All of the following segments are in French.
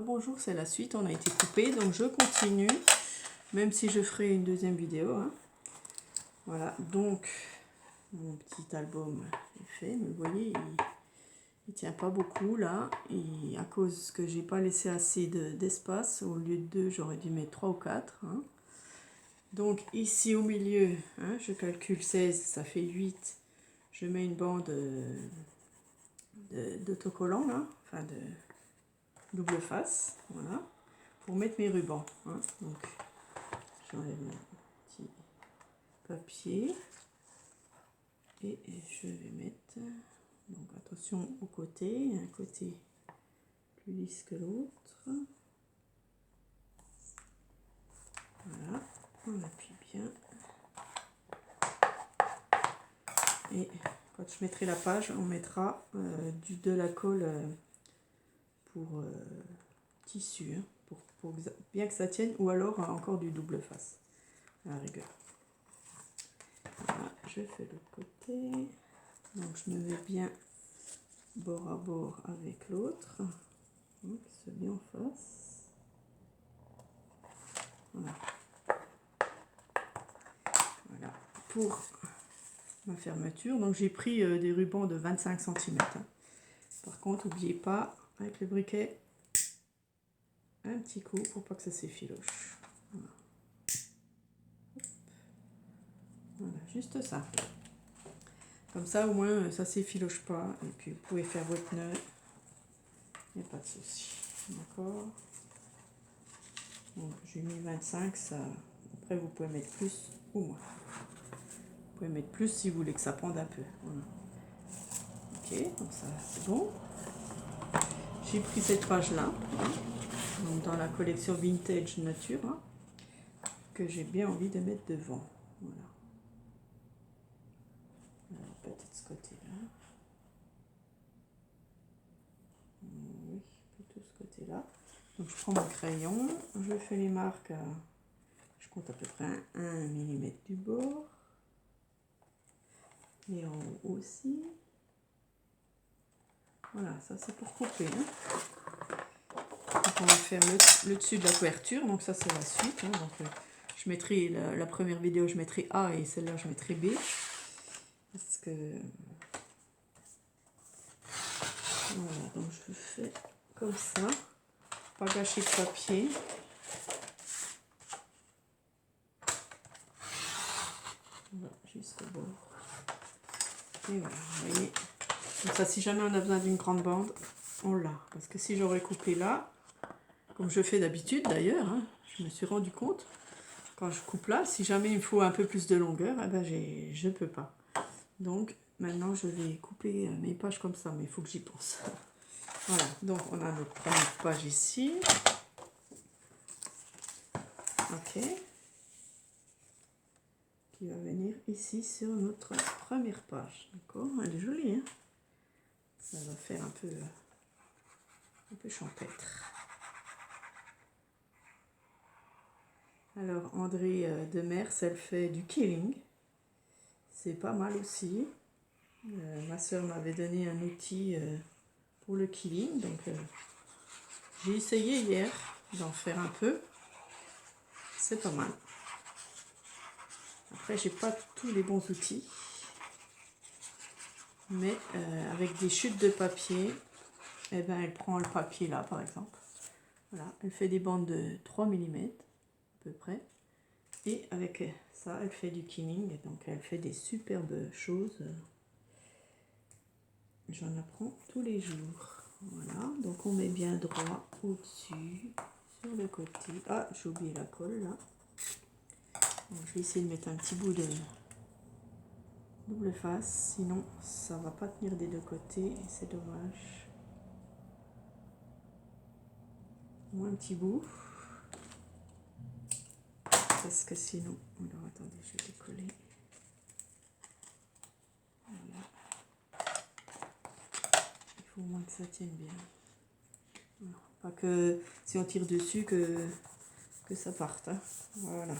Bonjour, c'est la suite, on a été coupé, donc je continue, même si je ferai une deuxième vidéo. Hein. Voilà, donc mon petit album est fait, mais vous voyez, il tient pas beaucoup là, et à cause que j'ai pas laissé assez d'espace, au lieu de 2, j'aurais dû mettre 3 ou 4. Hein. Donc ici au milieu, hein, je calcule 16, ça fait 8, je mets une bande d'autocollant là, enfin de double face, voilà, pour mettre mes rubans. Hein. Donc j'enlève mon petit papier et je vais mettre, donc attention au côté, un côté plus lisse que l'autre. Voilà, on appuie bien. Et quand je mettrai la page, on mettra de la colle pour tissu, hein, pour bien que ça tienne, ou alors encore du double face, à la rigueur. Voilà, je fais l'autre côté. Donc je me mets bien bord à bord avec l'autre. Donc c'est bien en face. Voilà. Voilà. Pour ma fermeture, donc j'ai pris des rubans de 25 cm. Hein. Par contre, n'oubliez pas, avec le briquet, un petit coup pour pas que ça s'effiloche. Voilà. Voilà, juste ça. Comme ça, au moins, ça s'effiloche pas. Et puis, vous pouvez faire votre nœud. Il n'y a pas de souci. D'accord. Donc, j'ai mis 25. Ça... Après, vous pouvez mettre plus ou moins. Vous pouvez mettre plus si vous voulez que ça pende un peu. Voilà. Ok, donc ça, c'est bon. J'ai pris cette page-là, hein, donc dans la collection Vintage Nature, hein, que j'ai bien envie de mettre devant. Voilà. Alors, peut-être ce côté-là. Oui, plutôt ce côté-là. Donc, je prends mon crayon, je fais les marques, je compte à peu près 1 mm du bord. Et en haut aussi. Voilà, ça c'est pour couper. Hein. Donc, on va faire le dessus de la couverture, donc ça c'est la suite. Hein, donc, je mettrai la première vidéo, je mettrai A et celle-là je mettrai B. Parce que... Voilà, donc je fais comme ça. Pas gâcher de papier. Voilà, jusqu'au bord. Et voilà, vous voyez. Donc ça, si jamais on a besoin d'une grande bande, on l'a. Parce que si j'aurais coupé là, comme je fais d'habitude d'ailleurs, hein, je me suis rendu compte, quand je coupe là, si jamais il me faut un peu plus de longueur, eh ben je peux pas. Donc maintenant je vais couper mes pages comme ça, mais il faut que j'y pense. Voilà, donc on a notre première page ici. Ok. Qui va venir ici sur notre première page. D'accord, elle est jolie, hein. Ça va faire un peu champêtre. Alors André Demers, elle fait du quilling. C'est pas mal aussi. Ma soeur m'avait donné un outil pour le quilling, donc j'ai essayé hier d'en faire un peu. C'est pas mal. Après, j'ai pas tous les bons outils, mais avec des chutes de papier, eh ben, elle prend le papier là, par exemple. Voilà, elle fait des bandes de 3 mm à peu près. Et avec ça, elle fait du quilling, donc elle fait des superbes choses. J'en apprends tous les jours. Voilà, donc on met bien droit au-dessus, sur le côté. Ah, j'ai oublié la colle là. Donc, je vais essayer de mettre un petit bout de double face, sinon ça va pas tenir des deux côtés et c'est dommage. Moins un petit bout. Parce que sinon... Alors attendez, je vais décoller. Voilà. Il faut au moins que ça tienne bien. Voilà. Pas que si on tire dessus que ça parte. Hein. Voilà.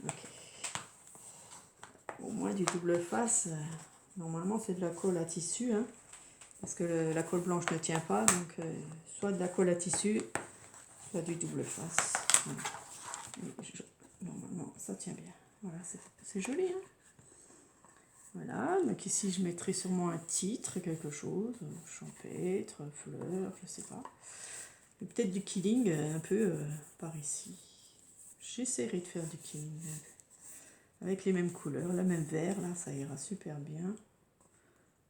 Ok. Au moins du double face. Normalement c'est de la colle à tissu. Hein. Parce que la colle blanche ne tient pas, donc soit de la colle à tissu, soit du double face. Voilà. Normalement, ça tient bien. Voilà, c'est joli, hein. Voilà, donc ici je mettrai sûrement un titre, quelque chose, champêtre, fleur, je sais pas. Peut-être du killing un peu par ici. J'essaierai de faire du killing avec les mêmes couleurs, la même vert, là ça ira super bien.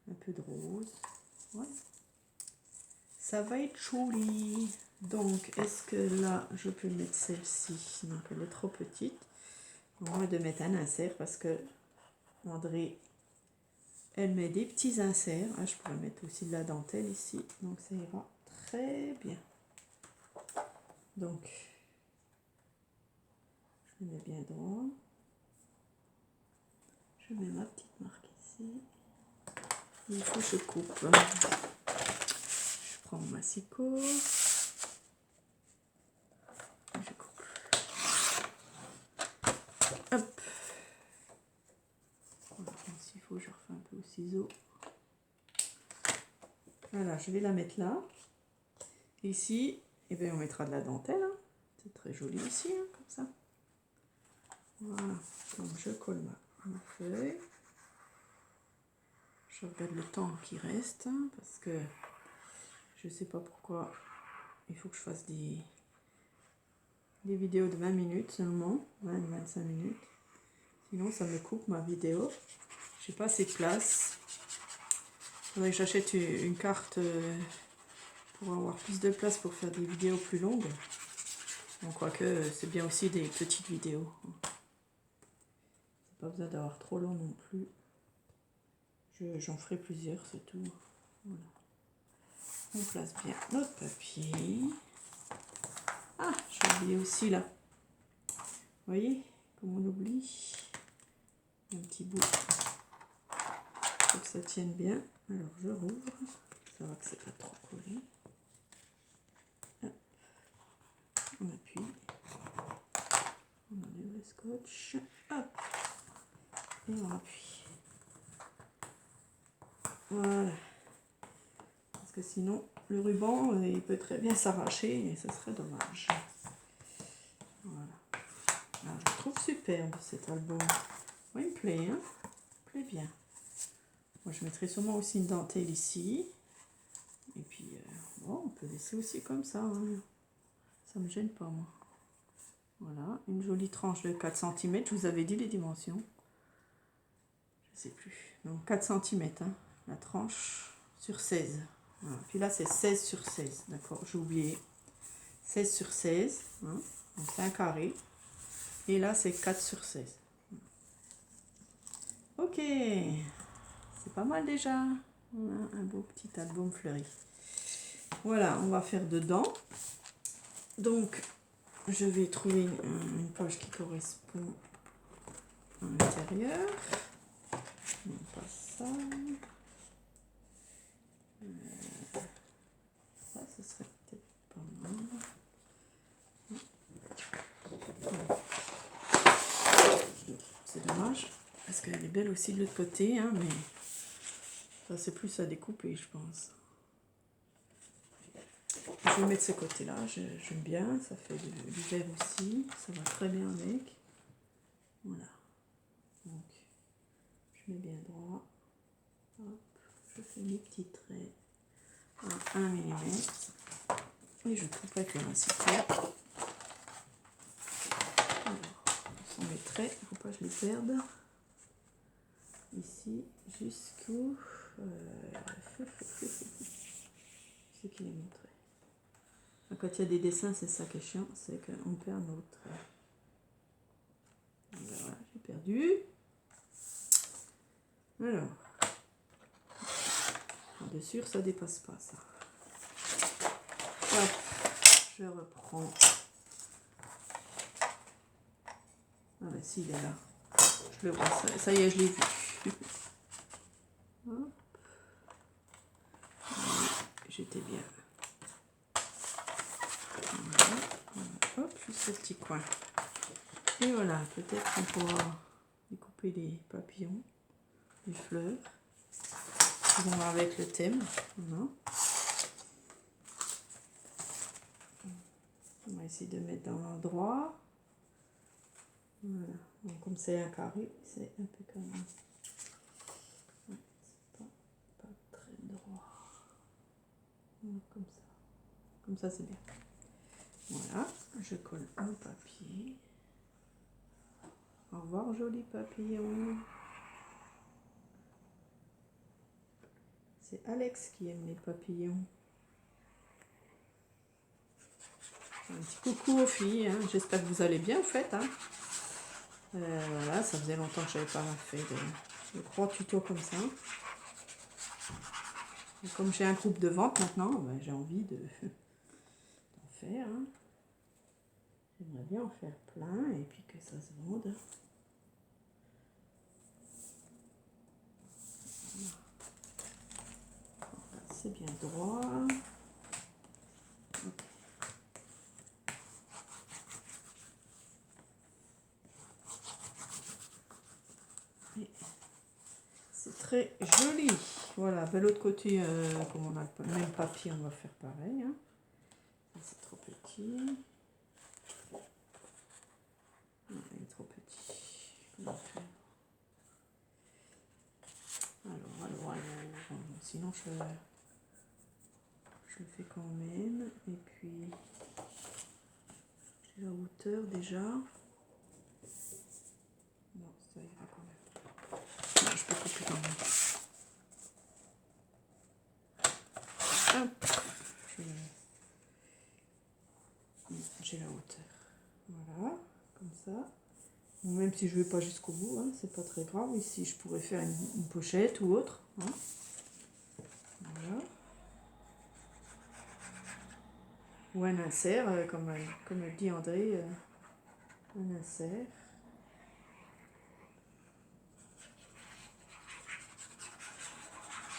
Un peu de rose. Ouais. Ça va être joli. Donc, est-ce que là, je peux mettre celle-ci? Non, elle est trop petite. Au moins de mettre un insert parce que André, elle met des petits inserts. Ah, je pourrais mettre aussi de la dentelle ici. Donc, ça ira très bien. Donc, je mets bien droit. Je mets ma petite marque ici. Il faut que je coupe. Je prends mon massicot. Je coupe. Hop. S'il faut, je refais un peu au ciseau. Voilà, je vais la mettre là. Ici, eh bien, on mettra de la dentelle. Hein. C'est très joli ici, hein, comme ça. Voilà. Donc, je colle ma feuille. Je regarde le temps qui reste, hein, parce que je ne sais pas pourquoi il faut que je fasse des vidéos de 20 minutes seulement, 20-25 minutes. Sinon, ça me coupe ma vidéo. Je n'ai pas assez de place. Il faudrait que j'achète une carte pour avoir plus de place pour faire des vidéos plus longues. Bon, quoique, c'est bien aussi des petites vidéos. Pas besoin d'avoir trop long non plus. J'en ferai plusieurs, c'est tout. Voilà. On place bien notre papier. Ah, j'ai oublié aussi là. Vous voyez, comme on oublie. Un petit bout. Faut que ça tienne bien. Alors je rouvre. Ça va que c'est pas trop collé. Hop. On appuie. On enlève le scotch. Hop. Et on appuie. Voilà. Parce que sinon, le ruban, il peut très bien s'arracher et ce serait dommage. Voilà. Alors, je trouve superbe cet album. Oui, il me plaît, hein. Il me plaît bien. Moi, je mettrai sûrement aussi une dentelle ici. Et puis, bon, on peut laisser aussi comme ça. Hein. Ça me gêne pas, moi. Voilà, une jolie tranche de 4 cm. Je vous avais dit les dimensions. Je sais plus. Donc, 4 cm, hein, la tranche sur 16. Voilà. Puis là, c'est 16 sur 16. D'accord, j'ai oublié. 16 sur 16. Hein. Donc, c'est un carré. Et là, c'est 4 sur 16. Ok. C'est pas mal déjà. Voilà, un beau petit album fleuri. Voilà, on va faire dedans. Donc, je vais trouver une page qui correspond à l'intérieur. On passe ça. Ça, ce serait peut-être pas mal. C'est dommage, parce qu'elle est belle aussi de l'autre côté, hein, mais ça c'est plus à découper, je pense. Je vais mettre ce côté-là, j'aime bien, ça fait du vert aussi, ça va très bien avec. Voilà. Donc, je mets bien droit. Hop, je fais mes petits traits à 1 mm. Et je coupe avec le massicot. Alors, ce sont mes traits, il ne faut pas que je les perde. Ici, jusqu'au... c'est qui les montré. Quand il y a des dessins, c'est ça qui est chiant, c'est qu'on perd nos traits. Voilà, j'ai perdu. Alors, bien sûr, ça dépasse pas ça. Hop, je reprends. Ah ben si, il est là. Je le vois, ça y est, je l'ai vu. Hop. J'étais bien. Voilà. Hop, juste ce petit coin. Et voilà, peut-être qu'on pourra découper les papillons, les fleurs. qui vont avec le thème. Voilà. On va essayer de mettre dans l'endroit. Voilà. Donc, comme c'est un carré, c'est un peu comme... Ouais, c'est pas très droit. Voilà, comme ça. Comme ça, c'est bien. Voilà, je colle un papier. Au revoir, joli papillon. C'est Alex qui aime les papillons. Un petit coucou aux filles, hein. J'espère que vous allez bien, en fait. Hein. Voilà, ça faisait longtemps que je n'avais pas fait de 3 tutos comme ça. Et comme j'ai un groupe de vente maintenant, ben, j'ai envie d'en faire. Hein. J'aimerais bien en faire plein et puis que ça se vende. Voilà, c'est bien droit. C'est très joli. Voilà, de l'autre côté, comme on a le même papier, on va faire pareil. Hein. C'est trop petit. Non, il est trop petit. Comment faire? Alors. Sinon, je le fais quand même. Et puis, j'ai la hauteur déjà. Non, ça ira quand même. Non, je peux couper quand même. Hop. J'ai la hauteur. Voilà, comme ça. Même si je ne vais pas jusqu'au bout, hein, c'est pas très grave. Ici, je pourrais faire une pochette ou autre. Hein. Voilà. Ou un insert, comme le dit André, un insert.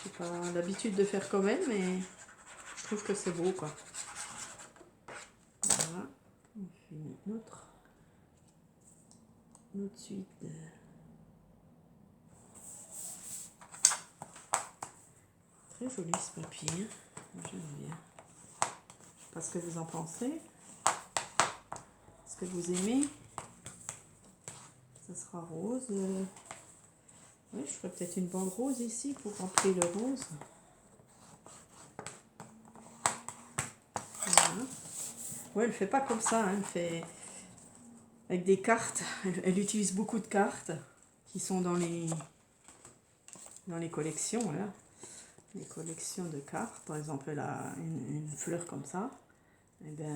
J'ai pas l'habitude de faire comme elle, mais je trouve que c'est beau, quoi. Voilà. On fait notre suite de... Très joli ce papier, j'aime bien. Je sais pas ce que vous en pensez. Est-ce que vous aimez? Ça sera rose. Oui, je ferai peut-être une bande rose ici pour remplir le rose. Voilà. Ouais, elle fait pas comme ça, hein. Elle fait avec des cartes. Elle utilise beaucoup de cartes qui sont dans les collections, voilà. Les collections de cartes. Par exemple, elle a une fleur comme ça. Et bien,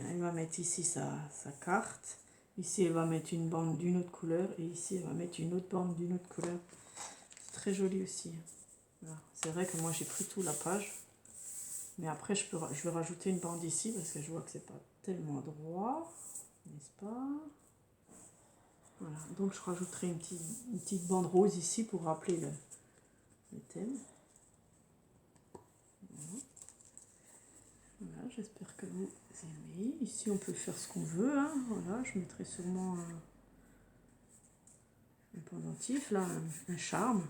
elle va mettre ici sa carte. Ici, elle va mettre une bande d'une autre couleur. Et ici, elle va mettre une autre bande d'une autre couleur. C'est très joli aussi. Voilà. C'est vrai que moi, j'ai pris tout la page. Mais après, je vais rajouter une bande ici parce que je vois que c'est pas tellement droit. N'est-ce pas? Voilà. Donc, je rajouterai une petite bande rose ici pour rappeler le thème. Voilà, j'espère que vous aimez. Ici, on peut faire ce qu'on veut. Hein. Voilà, je mettrai sûrement un pendentif, là, un charme.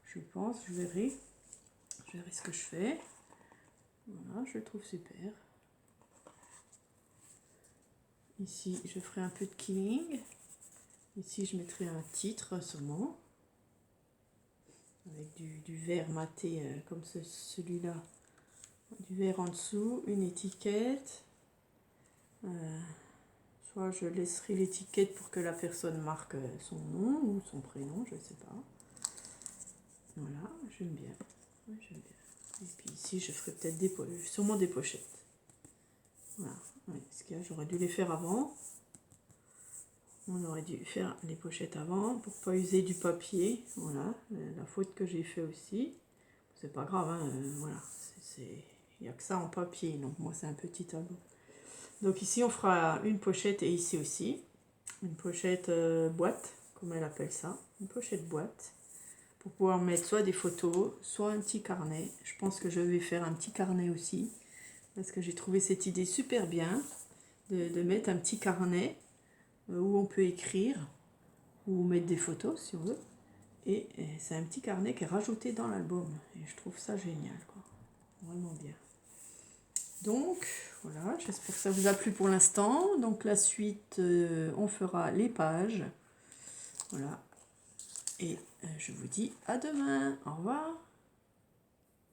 Je pense, je verrai ce que je fais. Voilà, je le trouve super. Ici, je ferai un peu de killing. Ici, je mettrai un titre seulement. Avec du vert maté comme celui-là. Du vert en dessous, une étiquette. Soit je laisserai l'étiquette pour que la personne marque son nom ou son prénom, je ne sais pas. Voilà, j'aime bien. Ouais, j'aime bien. Et puis ici, je ferai peut-être sûrement des pochettes. Voilà. Ouais, j'aurais dû les faire avant. On aurait dû faire les pochettes avant pour pas user du papier. Voilà, la faute que j'ai fait aussi. C'est pas grave, hein, voilà. Il n'y a que ça en papier, donc moi c'est un petit tableau. Donc ici on fera une pochette et ici aussi. Une pochette boîte, comme elle appelle ça. Une pochette boîte. Pour pouvoir mettre soit des photos, soit un petit carnet. Je pense que je vais faire un petit carnet aussi. Parce que j'ai trouvé cette idée super bien. De mettre un petit carnet où on peut écrire. Ou mettre des photos si on veut. Et c'est un petit carnet qui est rajouté dans l'album. Et je trouve ça génial, quoi. Vraiment bien. Donc, voilà, j'espère que ça vous a plu pour l'instant. Donc, la suite, on fera les pages. Voilà. Et je vous dis à demain. Au revoir.